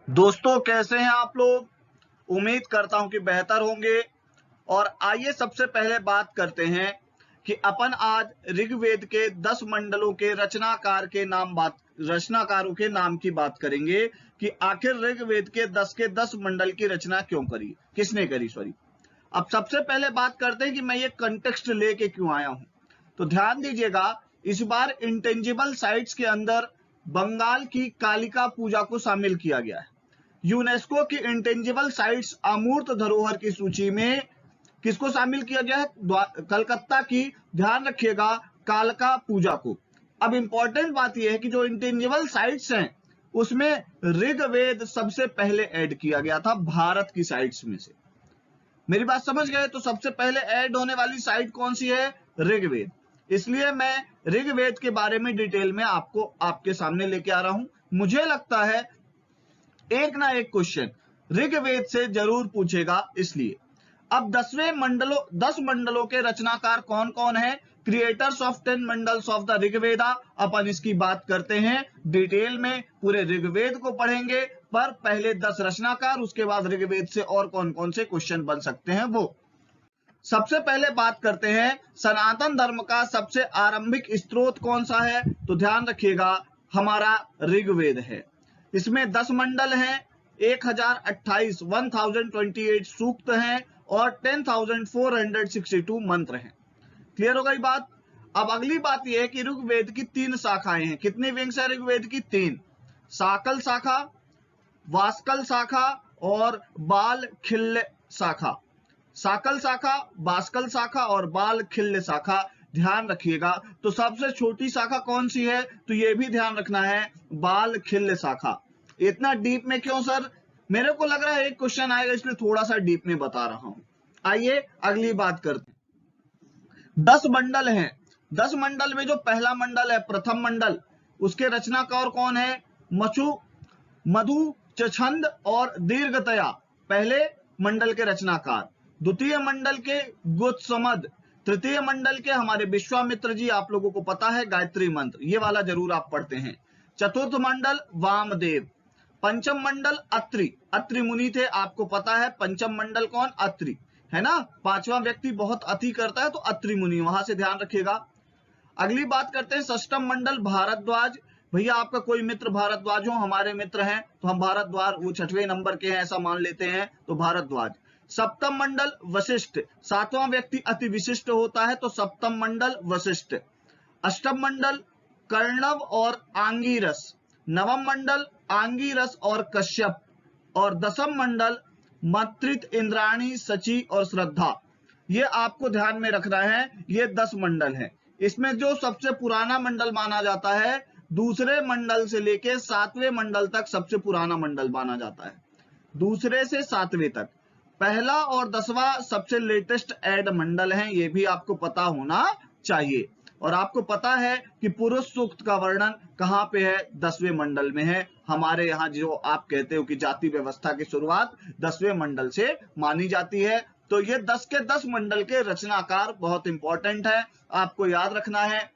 दोस्तों कैसे हैं आप लोग। उम्मीद करता हूं कि बेहतर होंगे। और आइए सबसे पहले बात करते हैं कि अपन आज ऋग्वेद के 10 मंडलों के रचनाकारों के नाम की बात करेंगे कि आखिर ऋग्वेद के 10 मंडल की रचना क्यों करी, किसने करी सॉरी। अब सबसे पहले बात करते हैं कि मैं ये कंटेक्स्ट लेके क्यों आया हूं। तो ध्यान दीजिएगा, इस बार इंटेंजिबल साइट्स के अंदर बंगाल की कालिका पूजा को शामिल किया गया है। यूनेस्को की इंटेंजिबल साइट्स अमूर्त धरोहर की सूची में किसको शामिल किया गया है? कलकत्ता की, ध्यान रखिएगा, कालका पूजा को। अब इंपॉर्टेंट बात यह है कि जो इंटेंजिबल साइट्स हैं उसमें ऋग्वेद सबसे पहले ऐड किया गया था भारत की साइट्स में से। मेरी बात समझ गए? तो सबसे पहले ऐड होने वाली साइट कौन सी है? ऋग्वेद। इसलिए मैं ऋग्वेद के बारे में डिटेल में आपके सामने लेके आ रहा हूं। मुझे लगता है एक ना एक क्वेश्चन ऋग्वेद से जरूर पूछेगा, इसलिए अब 10 मंडलों के रचनाकार कौन कौन है? Creators of 10 mandalas of the Rigveda. अपन इसकी बात करते हैं डिटेल में, पूरे ऋग्वेद को पढ़ेंगे, पर पहले 10 रचनाकार, उसके बाद ऋग्वेद से और कौन कौन से क्वेश्चन बन सकते हैं वो। सबसे पहले बात करते हैं सनातन धर्म का सबसे आरंभिक स्रोत कौन सा है। तो ध्यान रखिएगा, हमारा ऋग्वेद है। इसमें 10 मंडल हैं, 1028 सूक्त हैं और 10,462 मंत्र हैं। क्लियर हो गई बात। अब अगली बात यह है कि ऋग्वेद की 3 शाखाएं हैं। कितनी विंग्स है ऋग्वेद की? 3। साकल शाखा, वास्कल शाखा और बाल खिल्य शाखा। साकल शाखा, बास्कल शाखा और बाल खिल्य शाखा। ध्यान रखिएगा, तो सबसे छोटी शाखा कौन सी है? तो ये भी ध्यान रखना है, बाल खिल्य शाखा। इतना डीप में क्यों सर? मेरे को लग रहा है एक क्वेश्चन आएगा, इसलिए थोड़ा सा डीप में बता रहा हूं। आइए अगली बात करते हैं। 10 मंडल हैं। 10 मंडल में जो पहला मंडल है, प्रथम मंडल, उसके रचनाकार कौन है? मधु, छंद और दीर्घतया, पहले मंडल के रचनाकार। द्वितीय मंडल के गुत्समद। तृतीय मंडल के हमारे विश्वामित्र जी, आप लोगों को पता है, गायत्री मंत्र, ये वाला जरूर आप पढ़ते हैं। चतुर्थ मंडल वामदेव। पंचम मंडल अत्रि मुनि थे, आपको पता है। पंचम मंडल कौन? अत्रि, है ना। पांचवा व्यक्ति बहुत अति करता है तो अत्रि मुनि, वहां से ध्यान रखिएगा। अगली बात करते हैं षष्ठम मंडल भारद्वाज। भैया आपका कोई मित्र भारद्वाज हो, हमारे मित्र हैं तो हम भारद्वाज, वो 6वें नंबर के हैं ऐसा मान लेते हैं, तो भारद्वाज। सप्तम मंडल वशिष्ठ, 7वां व्यक्ति अति विशिष्ट होता है तो सप्तम मंडल वशिष्ठ। अष्टम मंडल कर्णव और आंगीरस। नवम मंडल आंगीरस और कश्यप। और 10वां मंडल मत्रित, इंद्राणी, सची और श्रद्धा। ये आपको ध्यान में रखना है, ये 10 मंडल हैं। इसमें जो सबसे पुराना मंडल माना जाता है, दूसरे मंडल से लेके 7वें मंडल तक सबसे पुराना मंडल माना जाता है, दूसरे से 7वें तक। पहला और 10वां सबसे लेटेस्ट ऐड मंडल हैं, ये भी आपको पता होना चाहिए। और आपको पता है कि पुरुष सूक्त का वर्णन कहां पे है? 10वें मंडल में है। हमारे यहाँ जो आप कहते हो कि जाति व्यवस्था की शुरुआत 10वें मंडल से मानी जाती है। तो ये 10 के 10 मंडल के रचनाकार बहुत इंपॉर्टेंट है, आपको याद रखना है।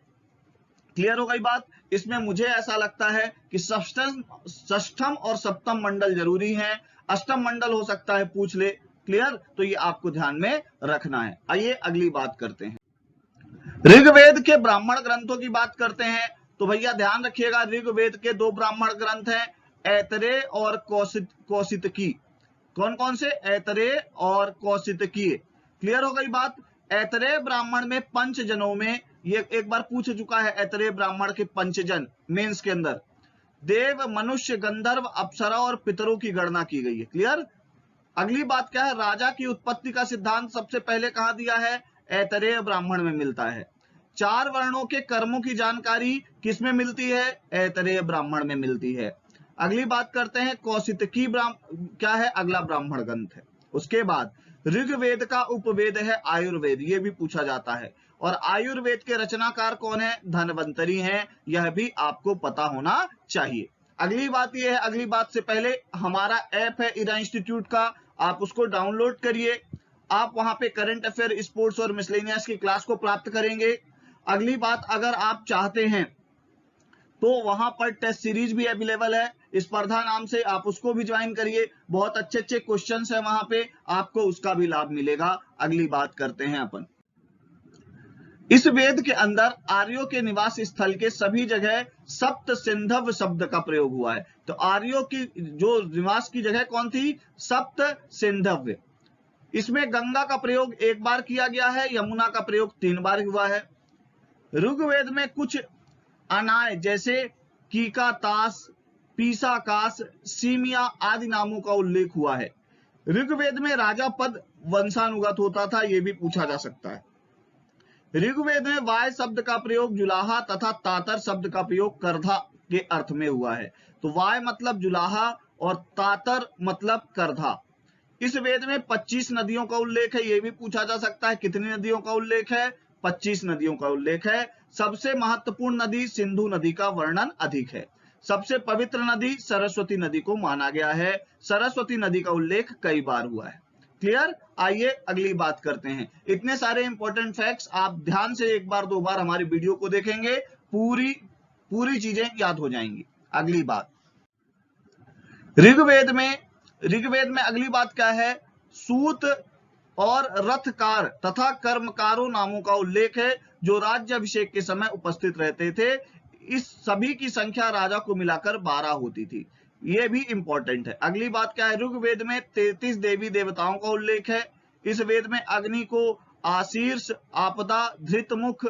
क्लियर हो गई बात। इसमें मुझे ऐसा लगता है कि षष्ठम और सप्तम मंडल जरूरी है, अष्टम मंडल हो सकता है पूछ ले। क्लियर, तो ये आपको ध्यान में रखना है। आइए अगली बात करते हैं, ऋग्वेद के ब्राह्मण ग्रंथों की बात करते हैं। तो भैया ध्यान रखिएगा, ऋग्वेद के 2 ब्राह्मण ग्रंथ हैं, ऐतरेय और कौशितकी। कौन कौन से? ऐतरेय और कौशितकी। क्लियर हो गई बात। ऐतरेय ब्राह्मण में पंचजनों में, ये एक बार पूछ चुका है, ऐतरेय ब्राह्मण के पंचजन मेंस के अंदर देव, मनुष्य, गंधर्व, अप्सरा और पितरों की गणना की गई है। क्लियर। अगली बात क्या है? राजा की उत्पत्ति का सिद्धांत सबसे पहले कहां दिया है? ऐतरेय ब्राह्मण में मिलता है। 4 वर्णों के कर्मों की जानकारी किसमें मिलती है? ऐतरेय ब्राह्मण में मिलती है। अगली बात करते हैं, कौशितकी क्या है? अगला ब्राह्मण ग्रंथ है। उसके बाद ऋग्वेद का उपवेद है आयुर्वेद, ये भी पूछा जाता है। और आयुर्वेद के रचनाकार कौन है? धन्वंतरी हैं, यह भी आपको पता होना चाहिए। अगली बात यह है, अगली बात से पहले हमारा ऐप है इरा इंस्टीट्यूट का, आप उसको डाउनलोड करिए। आप वहां पे करंट अफेयर, स्पोर्ट्स और मिसलेनियस की क्लास को प्राप्त करेंगे। अगली बात, अगर आप चाहते हैं तो वहां पर टेस्ट सीरीज भी अवेलेबल है, स्पर्धा नाम से, आप उसको भी ज्वाइन करिए, बहुत अच्छे अच्छे क्वेश्चंस है वहां पे, आपको उसका भी लाभ मिलेगा। अगली बात करते हैं अपन। इस वेद के अंदर आर्यों के निवास स्थल के सभी जगह सप्त सिंधव शब्द का प्रयोग हुआ है। तो आर्यों की जो निवास की जगह कौन थी? सप्त सिंधव। इसमें गंगा का प्रयोग एक बार किया गया है, यमुना का प्रयोग 3 बार हुआ है। ऋग्वेद में कुछ अनाय जैसे कीका तास, पीसाकास, सीमिया आदि नामों का उल्लेख हुआ है। ऋग्वेद में राजा पद वंशानुगत होता था, यह भी पूछा जा सकता है। ऋग्वेद में वाय शब्द का प्रयोग जुलाहा तथा तातर शब्द का प्रयोग करधा के अर्थ में हुआ है। तो वाय मतलब जुलाहा और तातर मतलब करधा। इस वेद में 25 नदियों का उल्लेख है, यह भी पूछा जा सकता है। कितनी नदियों का उल्लेख है? 25 नदियों का उल्लेख है। सबसे महत्वपूर्ण नदी सिंधु नदी का वर्णन अधिक है। सबसे पवित्र नदी सरस्वती नदी को माना गया है। सरस्वती नदी का उल्लेख कई बार हुआ है। क्लियर? आइए अगली बात करते हैं। इतने सारे इंपॉर्टेंट फैक्ट्स आप ध्यान से एक बार 2 बार हमारी वीडियो को देखेंगे, पूरी चीजें याद हो जाएंगी। अगली बात, ऋग्वेद में अगली बात क्या है? सूत और रथकार तथा कर्मकारों नामों का उल्लेख है, जो राज्याभिषेक के समय उपस्थित रहते थे। इस सभी की संख्या राजा को मिलाकर 12 होती थी। यह भी इंपॉर्टेंट है। अगली बात क्या है? ऋग्वेद में 33 देवी देवताओं का उल्लेख है। इस वेद में अग्नि को आशीर्ष, आपदा, धृतमुख,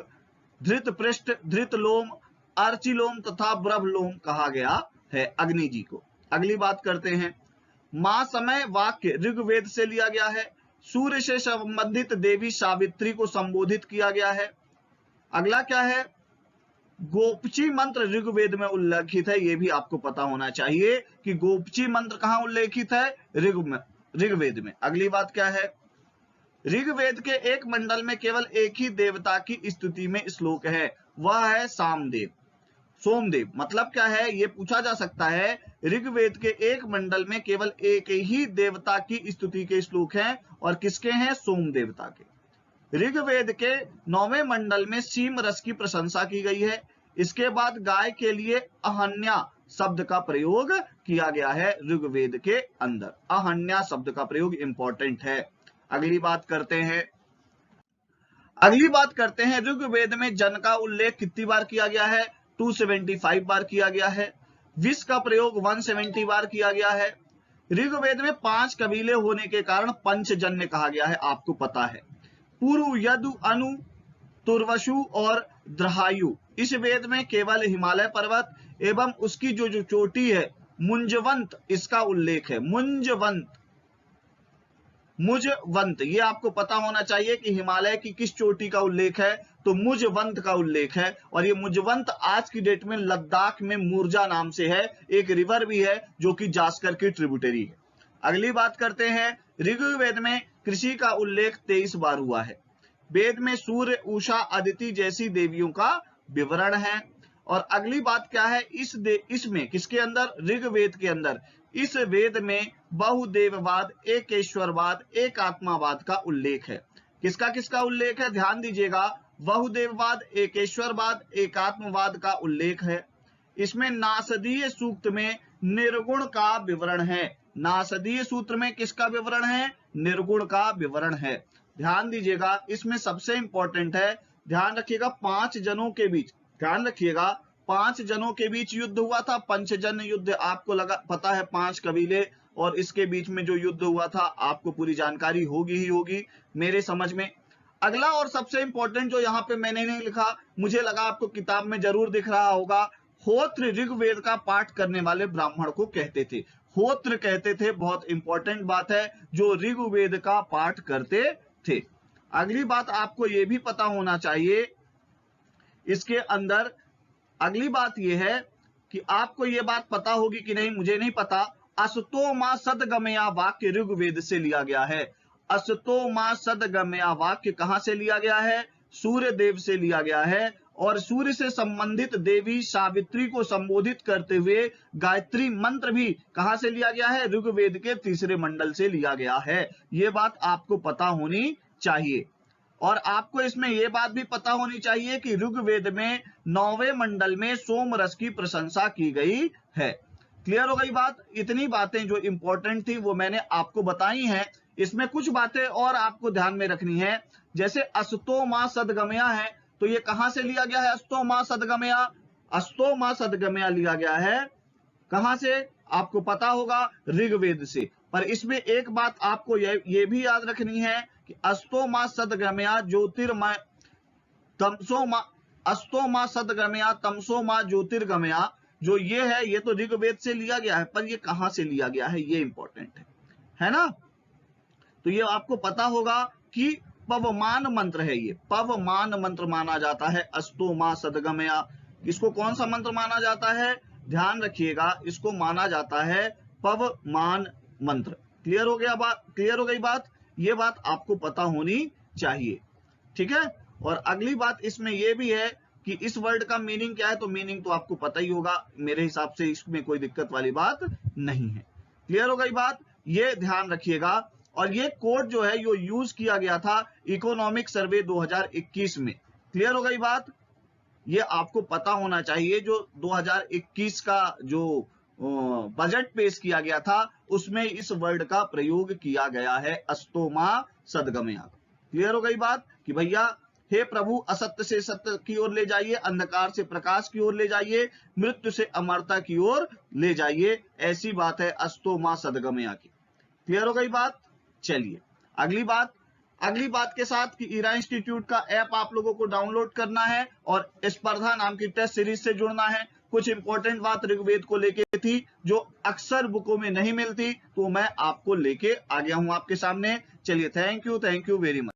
धृतपृष्ठ, धृतलोम, अर्चिलोम तथा ब्रह्मलोम कहा गया है अग्नि जी को। अगली बात करते हैं। मां समय वाक्य ऋग्वेद से लिया गया है। सूर्य से संबंधित देवी सावित्री को संबोधित किया गया है। अगला क्या है? गोपची मंत्र ऋग्वेद में उल्लेखित है। यह भी आपको पता होना चाहिए कि गोपची मंत्र कहां उल्लेखित है? ऋग्वेद में। अगली बात क्या है? ऋग्वेद के एक मंडल में केवल एक ही देवता की स्तुति में श्लोक है, वह है सोमदेव। मतलब क्या है? यह पूछा जा सकता है। ऋग्वेद के एक मंडल में केवल एक ही देवता की स्तुति के श्लोक हैं, और किसके हैं? सोम देवता के। ऋग्वेद के 9वें मंडल में सीम रस की प्रशंसा की गई है। इसके बाद गाय के लिए अहन्या शब्द का प्रयोग किया गया है ऋग्वेद के अंदर। अहन्या शब्द का प्रयोग इंपॉर्टेंट है। अगली बात करते हैं। ऋग्वेद में जन का उल्लेख कितनी बार किया गया है? 275 बार किया गया है। विष का प्रयोग 170 बार किया गया है। ऋग्वेद में 5 कबीले होने के कारण पंचजन्य कहा गया है, आपको पता है। पुरु, यदु, अनु, तुर्वशु और द्रहायु। इस वेद में केवल हिमालय पर्वत एवं उसकी जो चोटी है मुंजवंत, इसका उल्लेख है। मुजवंत, ये आपको पता होना चाहिए कि हिमालय की किस चोटी का उल्लेख है, तो मुजवंत का उल्लेख है। और ये मुजवंत आज की डेट में लद्दाख में मूर्जा नाम से है, एक रिवर भी है जो कि जास्कर की ट्रिब्यूटरी है। अगली बात करते हैं। ऋग्वेद में कृषि का उल्लेख 23 बार हुआ है। वेद में सूर्य, उषा, अदिति जैसी देवियों का विवरण है। और अगली बात क्या है? इसमें किसके अंदर? ऋग्वेद के अंदर। इस वेद में बहुदेववाद, एकेश्वरवाद, एकात्मावाद का उल्लेख है। किसका उल्लेख है? ध्यान दीजिएगा। बहुदेववाद, एकेश्वरवाद, एकात्मवाद का उल्लेख है। इसमें नासदीय सूक्त में निर्गुण का विवरण है। नासदीय सूत्र में किसका विवरण है? निर्गुण का विवरण है। ध्यान दीजिएगा, इसमें सबसे इंपॉर्टेंट है, ध्यान रखिएगा, 5 जनों के बीच, ध्यान रखिएगा, 5 जनों के बीच युद्ध हुआ था, पंचजन्य युद्ध। आपको पता है 5 कबीले और इसके बीच में जो युद्ध हुआ था, आपको पूरी जानकारी होगी ही होगी मेरे समझ में। अगला और सबसे इंपॉर्टेंट जो यहाँ पे मैंने नहीं लिखा, मुझे लगा आपको किताब में जरूर दिख रहा होगा, होत्र ऋग्वेद का पाठ करने वाले ब्राह्मण को कहते थे। होत्र कहते थे, बहुत इंपॉर्टेंट बात है, जो ऋग्वेद का पाठ करते थे। अगली बात आपको यह भी पता होना चाहिए इसके अंदर, अगली बात यह है कि आपको यह बात पता होगी कि नहीं मुझे नहीं पता, असतोमा सदगमया वाक्य ऋग्वेद से लिया गया है। असतोमा सदगमया वाक्य कहां से लिया गया है? सूर्य देव से लिया गया है। और सूर्य से संबंधित देवी सावित्री को संबोधित करते हुए गायत्री मंत्र भी कहां से लिया गया है? ऋग्वेद के 3रे मंडल से लिया गया है। यह बात आपको पता होनी चाहिए। और आपको इसमें यह बात भी पता होनी चाहिए कि ऋग्वेद में 9वें मंडल में सोम रस की प्रशंसा की गई है। क्लियर हो गई बात? इतनी बातें जो इंपॉर्टेंट थी वो मैंने आपको बताई हैं। इसमें कुछ बातें और आपको ध्यान में रखनी है, जैसे अस्तो मां सदगमया है, तो ये कहां से लिया गया है? अस्तो मां सदगमया, अस्तो मां सदगमया लिया गया है कहां से? आपको पता होगा, ऋग्वेद से। पर इसमें एक बात आपको ये भी याद रखनी है कि अस्तो मां सदगमया ज्योतिर्मय तमसो मां, अस्तो मां सदगमया तमसो मां ज्योतिर्गमया, जो ये है ये तो ऋग्वेद से लिया गया है, पर ये कहां से लिया गया है ये इंपॉर्टेंट है ना? तो ये आपको पता होगा कि पवमान मंत्र है, ये पवमान मंत्र माना जाता है अस्तो मां सदगमया। इसको कौन सा मंत्र माना जाता है? ध्यान रखिएगा, इसको माना जाता है पवमान मंत्र। क्लियर हो गया बात? क्लियर हो गई बात? ये बात आपको पता होनी चाहिए, ठीक है। और अगली बात इसमें यह भी है कि इस वर्ड का मीनिंग क्या है, तो मीनिंग तो आपको पता ही होगा, मेरे हिसाब से इसमें कोई दिक्कत वाली बात नहीं है। क्लियर हो गई बात? ये ध्यान रखिएगा। और ये कोड जो है ये यूज किया गया था इकोनॉमिक सर्वे 2021 में। क्लियर हो गई बात? ये आपको पता होना चाहिए, जो 2021 का जो बजट पेश किया गया था उसमें इस वर्ड का प्रयोग किया गया है, अस्तो मां सदगमया। क्लियर हो गई बात कि भैया हे प्रभु असत्य से सत्य की ओर ले जाइए, अंधकार से प्रकाश की ओर ले जाइए, मृत्यु से अमरता की ओर ले जाइए, ऐसी बात है अस्तो मां सदगमया की। क्लियर हो गई बात? चलिए अगली बात के साथ कि ईरा इंस्टीट्यूट का ऐप आप लोगों को डाउनलोड करना है और स्पर्धा नाम की टेस्ट सीरीज से जुड़ना है। कुछ इंपॉर्टेंट बात ऋग्वेद को लेके थी जो अक्सर बुकों में नहीं मिलती, तो मैं आपको लेके आ गया हूं आपके सामने। चलिए, थैंक यू वेरी मच।